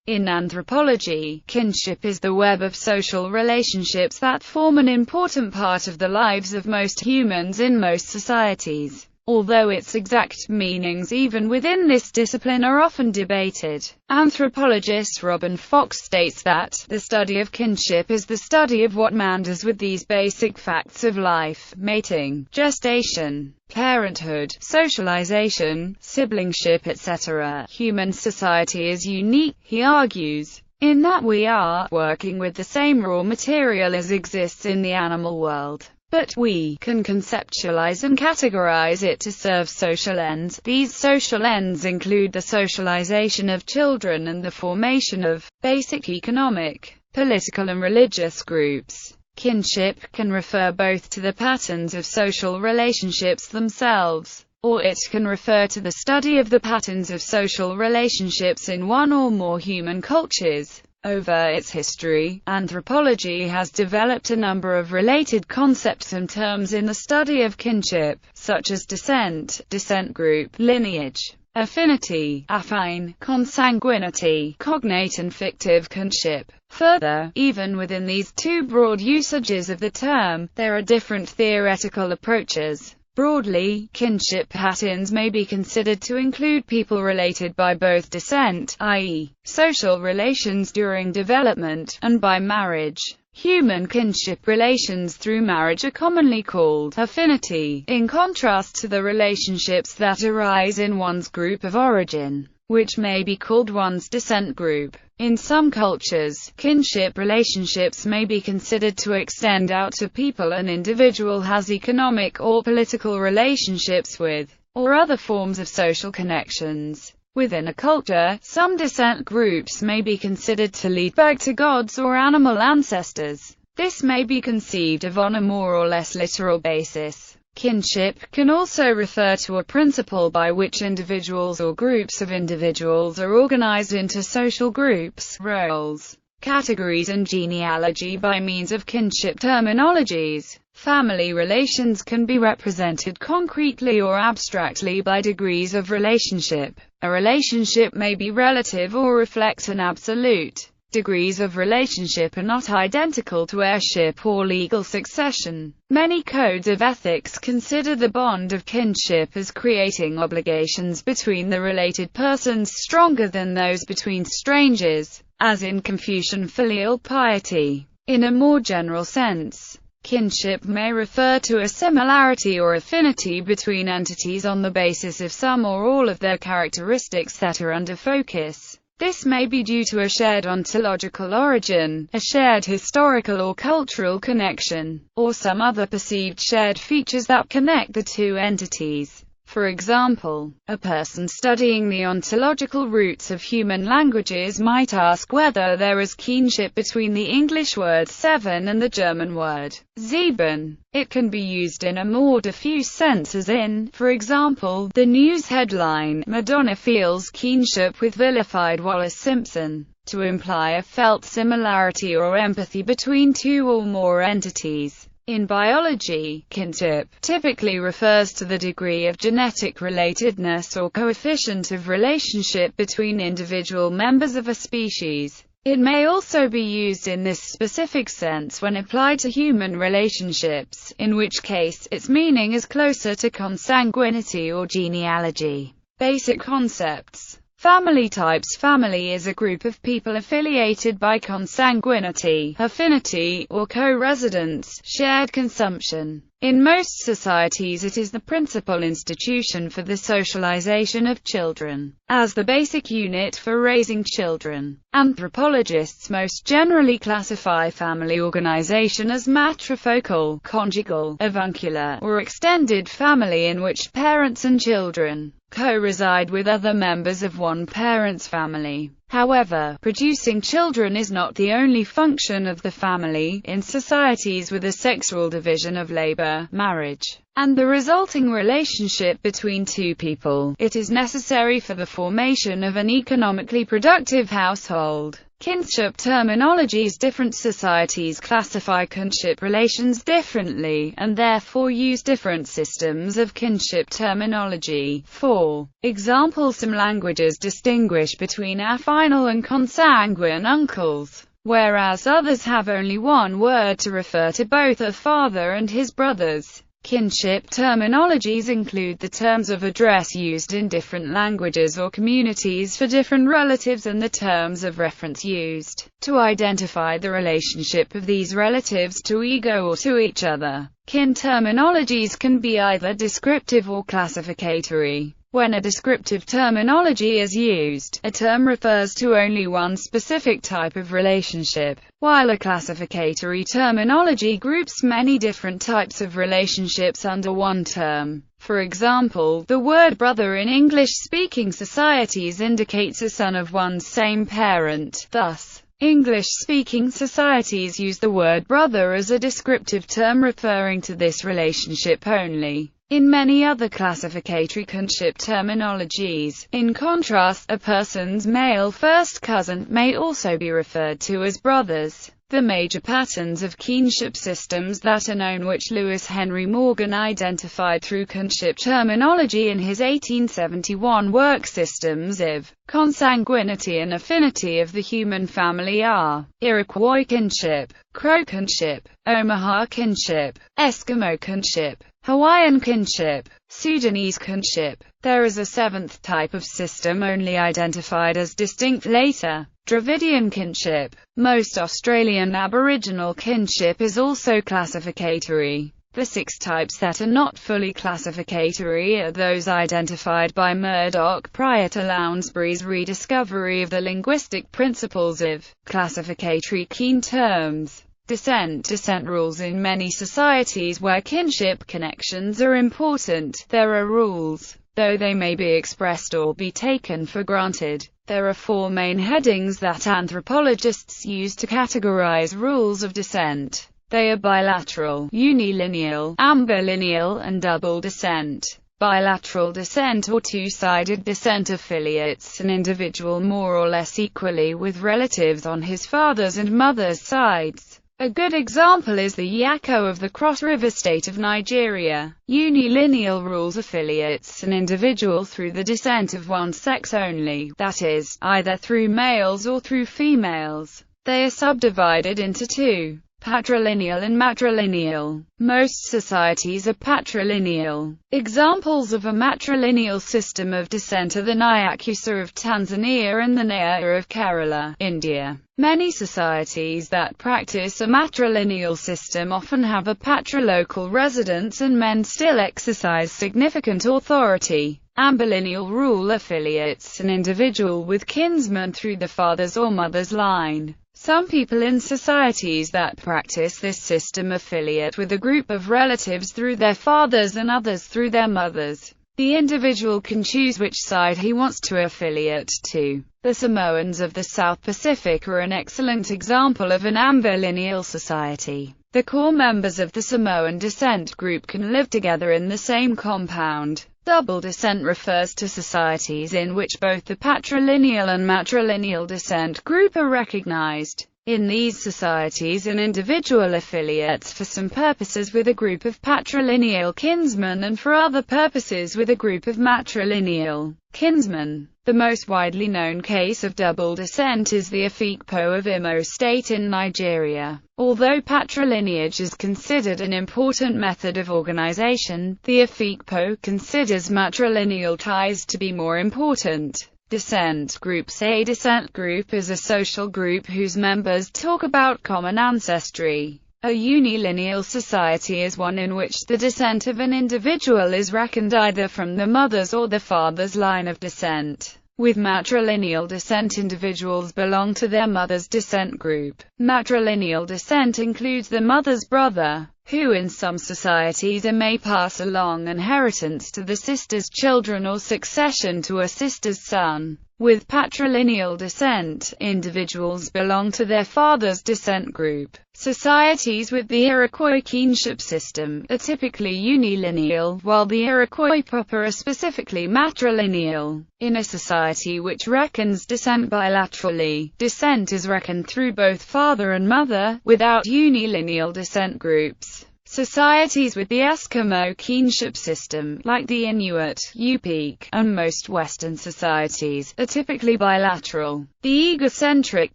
In anthropology, kinship is the web of social relationships that form an important part of the lives of most humans in most societies, although its exact meanings even within this discipline are often debated. Anthropologist Robin Fox states that, "The study of kinship is the study of what man does with these basic facts of life: mating, gestation, parenthood, socialization, siblingship, etc. Human society is unique," he argues, "in that we are working with the same raw material as exists in the animal world. But we can conceptualize and categorize it to serve social ends. These social ends include the socialization of children and the formation of basic economic, political and religious groups." Kinship can refer both to the patterns of social relationships themselves, or it can refer to the study of the patterns of social relationships in one or more human cultures. Over its history, anthropology has developed a number of related concepts and terms in the study of kinship, such as descent group, lineage, affinity, affine, consanguinity, cognate and fictive kinship. Further, even within these two broad usages of the term, there are different theoretical approaches. Broadly, kinship patterns may be considered to include people related by both descent, i.e., social relations during development, and by marriage. Human kinship relations through marriage are commonly called affinity, in contrast to the relationships that arise in one's group of origin, which may be called one's descent group. In some cultures, kinship relationships may be considered to extend out to people an individual has economic or political relationships with, or other forms of social connections. Within a culture, some descent groups may be considered to lead back to gods or animal ancestors. This may be conceived of on a more or less literal basis. Kinship can also refer to a principle by which individuals or groups of individuals are organized into social groups, roles, categories and genealogy by means of kinship terminologies. Family relations can be represented concretely or abstractly by degrees of relationship. A relationship may be relative or reflect an absolute. Degrees of relationship are not identical to heirship or legal succession. Many codes of ethics consider the bond of kinship as creating obligations between the related persons stronger than those between strangers, as in Confucian filial piety. In a more general sense, kinship may refer to a similarity or affinity between entities on the basis of some or all of their characteristics that are under focus. This may be due to a shared ontological origin, a shared historical or cultural connection, or some other perceived shared features that connect the two entities. For example, a person studying the ontological roots of human languages might ask whether there is kinship between the English word seven and the German word sieben. It can be used in a more diffuse sense as in, for example, the news headline, "Madonna feels kinship with vilified Wallace Simpson," to imply a felt similarity or empathy between two or more entities. In biology, kinship typically refers to the degree of genetic relatedness or coefficient of relationship between individual members of a species. It may also be used in this specific sense when applied to human relationships, in which case, its meaning is closer to consanguinity or genealogy. Basic concepts. Family types. Family is a group of people affiliated by consanguinity, affinity, or co-residence, shared consumption. In most societies it is the principal institution for the socialization of children, as the basic unit for raising children. Anthropologists most generally classify family organization as matrifocal, conjugal, avuncular, or extended family in which parents and children co-reside with other members of one parent's family. However, producing children is not the only function of the family. In societies with a sexual division of labor, marriage, and the resulting relationship between two people, it is necessary for the formation of an economically productive household. Kinship terminologies. Different societies classify kinship relations differently, and therefore use different systems of kinship terminology. For example, some languages distinguish between affinal and consanguine uncles, whereas others have only one word to refer to both a father and his brothers. Kinship terminologies include the terms of address used in different languages or communities for different relatives and the terms of reference used to identify the relationship of these relatives to ego or to each other. Kin terminologies can be either descriptive or classificatory. When a descriptive terminology is used, a term refers to only one specific type of relationship, while a classificatory terminology groups many different types of relationships under one term. For example, the word brother in English-speaking societies indicates a son of one's same parent. Thus, English-speaking societies use the word brother as a descriptive term referring to this relationship only. In many other classificatory kinship terminologies, in contrast, a person's male first cousin may also be referred to as brothers. The major patterns of kinship systems that are known, which Lewis Henry Morgan identified through kinship terminology in his 1871 work Systems of Consanguinity and Affinity of the Human Family, are Iroquois kinship, Crow kinship, Omaha kinship, Eskimo kinship, Hawaiian kinship, Sudanese kinship. There is a seventh type of system only identified as distinct later, Dravidian kinship. Most Australian Aboriginal kinship is also classificatory. The 6 types that are not fully classificatory are those identified by Murdoch prior to Lounsbury's rediscovery of the linguistic principles of classificatory kin terms. Descent rules. In many societies where kinship connections are important, there are rules, though they may be expressed or be taken for granted. There are 4 main headings that anthropologists use to categorize rules of descent. They are bilateral, unilineal, ambilineal, and double descent. Bilateral descent or two-sided descent affiliates an individual more or less equally with relatives on his father's and mother's sides. A good example is the Yako of the Cross River State of Nigeria. Unilineal rules affiliates an individual through the descent of one sex only, that is, either through males or through females. They are subdivided into 2. Patrilineal and matrilineal. Most societies are patrilineal. Examples of a matrilineal system of descent are the Nyakusa of Tanzania and the Naya of Kerala, India. Many societies that practice a matrilineal system often have a patrilocal residence, and men still exercise significant authority. Ambilineal rule affiliates an individual with kinsmen through the father's or mother's line. Some people in societies that practice this system affiliate with a group of relatives through their fathers and others through their mothers. The individual can choose which side he wants to affiliate to. The Samoans of the South Pacific are an excellent example of an ambilineal society. The core members of the Samoan descent group can live together in the same compound. Double descent refers to societies in which both the patrilineal and matrilineal descent group are recognized. In these societies, an individual affiliates for some purposes with a group of patrilineal kinsmen and for other purposes with a group of matrilineal kinsmen. The most widely known case of double descent is the Afikpo of Imo State in Nigeria. Although patrilineage is considered an important method of organization, the Afikpo considers matrilineal ties to be more important. Descent groups. A descent group is a social group whose members talk about common ancestry. A unilineal society is one in which the descent of an individual is reckoned either from the mother's or the father's line of descent. With matrilineal descent, individuals belong to their mother's descent group. Matrilineal descent includes the mother's brother, who in some societies may pass along inheritance to the sister's children or succession to a sister's son. With patrilineal descent, individuals belong to their father's descent group. Societies with the Iroquois kinship system are typically unilineal, while the Iroquois proper are specifically matrilineal. In a society which reckons descent bilaterally, descent is reckoned through both father and mother, without unilineal descent groups. Societies with the Eskimo kinship system, like the Inuit, Yupik, and most Western societies, are typically bilateral. The egocentric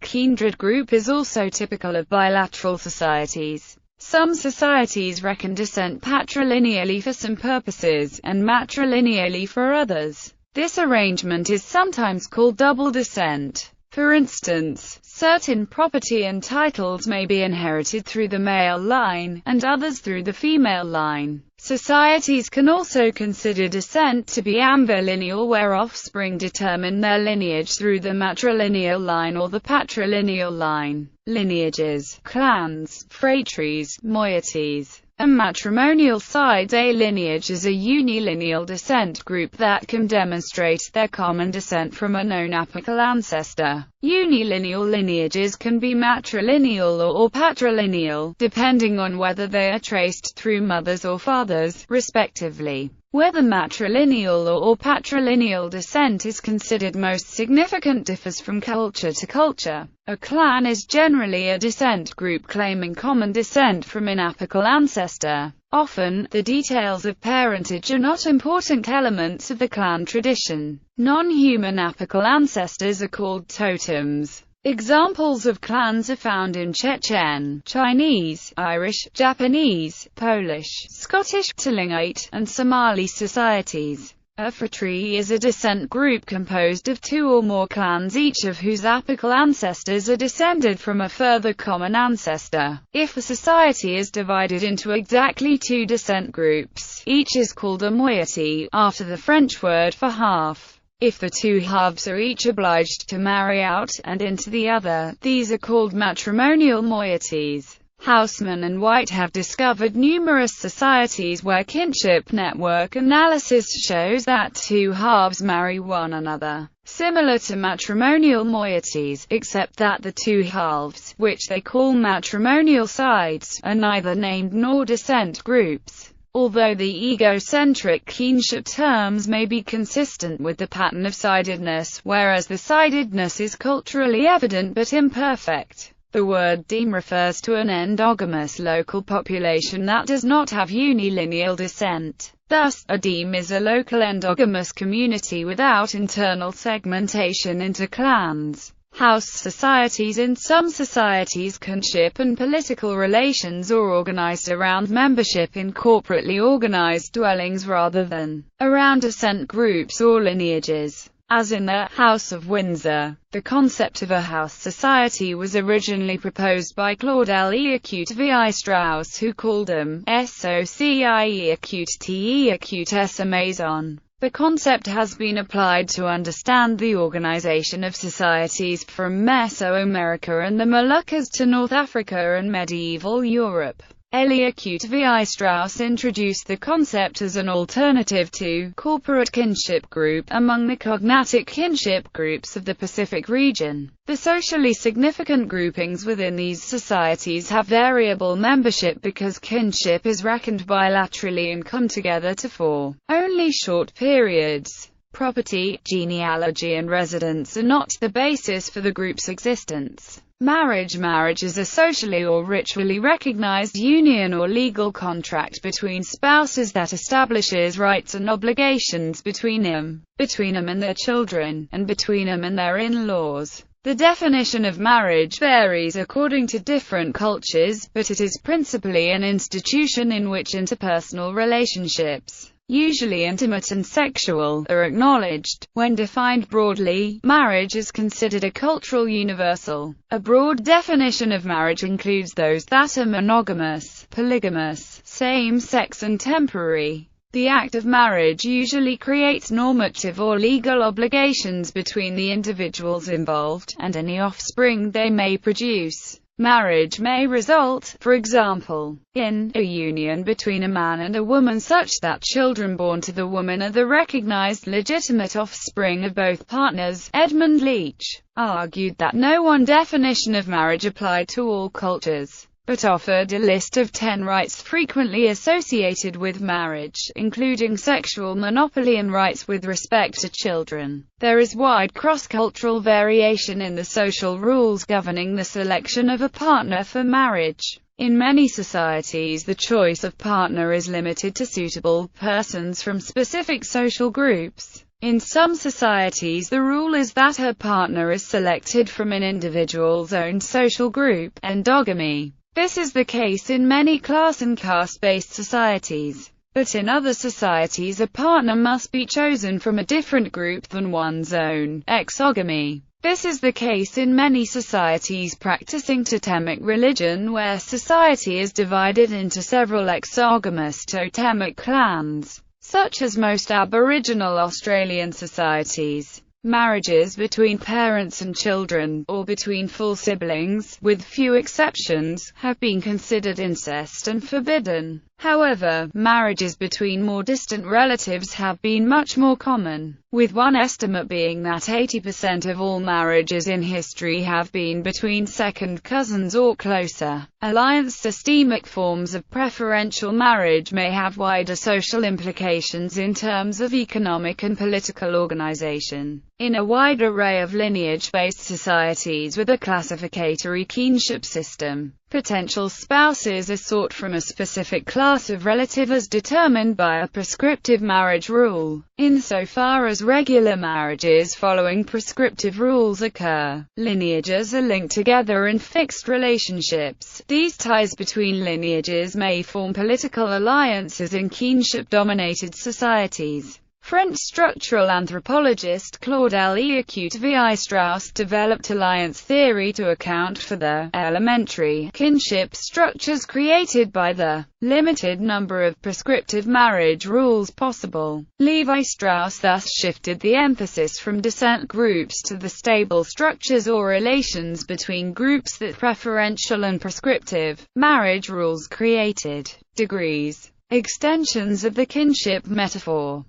kindred group is also typical of bilateral societies. Some societies reckon descent patrilineally for some purposes, and matrilineally for others. This arrangement is sometimes called double descent. For instance, certain property and titles may be inherited through the male line, and others through the female line. Societies can also consider descent to be ambilineal, where offspring determine their lineage through the matrilineal line or the patrilineal line. Lineages, clans, phratries, moieties, and matrimonial sides. A lineage is a unilineal descent group that can demonstrate their common descent from a known apical ancestor. Unilineal lineages can be matrilineal or patrilineal, depending on whether they are traced through mothers or fathers, respectively. Whether matrilineal or patrilineal descent is considered most significant differs from culture to culture. A clan is generally a descent group claiming common descent from an apical ancestor. Often, the details of parentage are not important elements of the clan tradition. Non-human apical ancestors are called totems. Examples of clans are found in Chechen, Chinese, Irish, Japanese, Polish, Scottish, Tlingite, and Somali societies. A phratry is a descent group composed of two or more clans, each of whose apical ancestors are descended from a further common ancestor. If a society is divided into exactly two descent groups, each is called a moiety, after the French word for half. If the two halves are each obliged to marry out and into the other, these are called matrimonial moieties. Houseman and White have discovered numerous societies where kinship network analysis shows that two halves marry one another, similar to matrimonial moieties, except that the two halves, which they call matrimonial sides, are neither named nor descent groups. Although the egocentric kinship terms may be consistent with the pattern of sidedness, whereas the sidedness is culturally evident but imperfect. The word deme refers to an endogamous local population that does not have unilineal descent. Thus, a deme is a local endogamous community without internal segmentation into clans. House societies. In some societies, kinship and political relations are organized around membership in corporately organized dwellings rather than around descent groups or lineages. As in the House of Windsor, the concept of a house society was originally proposed by Claude L. vi Strauss, who called them socii acute te acute essa maison. The concept has been applied to understand the organization of societies from Mesoamerica and the Moluccas to North Africa and medieval Europe. Eliacute vi Strauss introduced the concept as an alternative to corporate kinship group among the cognatic kinship groups of the Pacific region. The socially significant groupings within these societies have variable membership because kinship is reckoned bilaterally and come together for only short periods. Property, genealogy and residence are not the basis for the group's existence. Marriage is a socially or ritually recognized union or legal contract between spouses that establishes rights and obligations between them and their children, and between them and their in-laws. The definition of marriage varies according to different cultures, but it is principally an institution in which interpersonal relationships, usually intimate and sexual, are acknowledged. When defined broadly, marriage is considered a cultural universal. A broad definition of marriage includes those that are monogamous, polygamous, same-sex and temporary. The act of marriage usually creates normative or legal obligations between the individuals involved, and any offspring they may produce. Marriage may result, for example, in a union between a man and a woman such that children born to the woman are the recognized legitimate offspring of both partners. Edmund Leach argued that no one definition of marriage applied to all cultures, but offered a list of 10 rights frequently associated with marriage, including sexual monopoly and rights with respect to children. There is wide cross-cultural variation in the social rules governing the selection of a partner for marriage. In many societies, the choice of partner is limited to suitable persons from specific social groups. In some societies, the rule is that her partner is selected from an individual's own social group, endogamy. This is the case in many class and caste-based societies. But in other societies, a partner must be chosen from a different group than one's own, exogamy. This is the case in many societies practicing totemic religion, where society is divided into several exogamous totemic clans, such as most Aboriginal Australian societies. Marriages between parents and children, or between full siblings, with few exceptions, have been considered incest and forbidden. However, marriages between more distant relatives have been much more common, with one estimate being that 80% of all marriages in history have been between second cousins or closer alliance. Systemic forms of preferential marriage may have wider social implications in terms of economic and political organization. In a wide array of lineage-based societies with a classificatory kinship system, potential spouses are sought from a specific class of relative as determined by a prescriptive marriage rule. Insofar as regular marriages following prescriptive rules occur, lineages are linked together in fixed relationships. These ties between lineages may form political alliances in kinship-dominated societies. French structural anthropologist Claude Lévi-Strauss developed alliance theory to account for the elementary kinship structures created by the limited number of prescriptive marriage rules possible. Lévi-Strauss thus shifted the emphasis from descent groups to the stable structures or relations between groups that preferential and prescriptive marriage rules created. Degrees. Extensions of the kinship metaphor.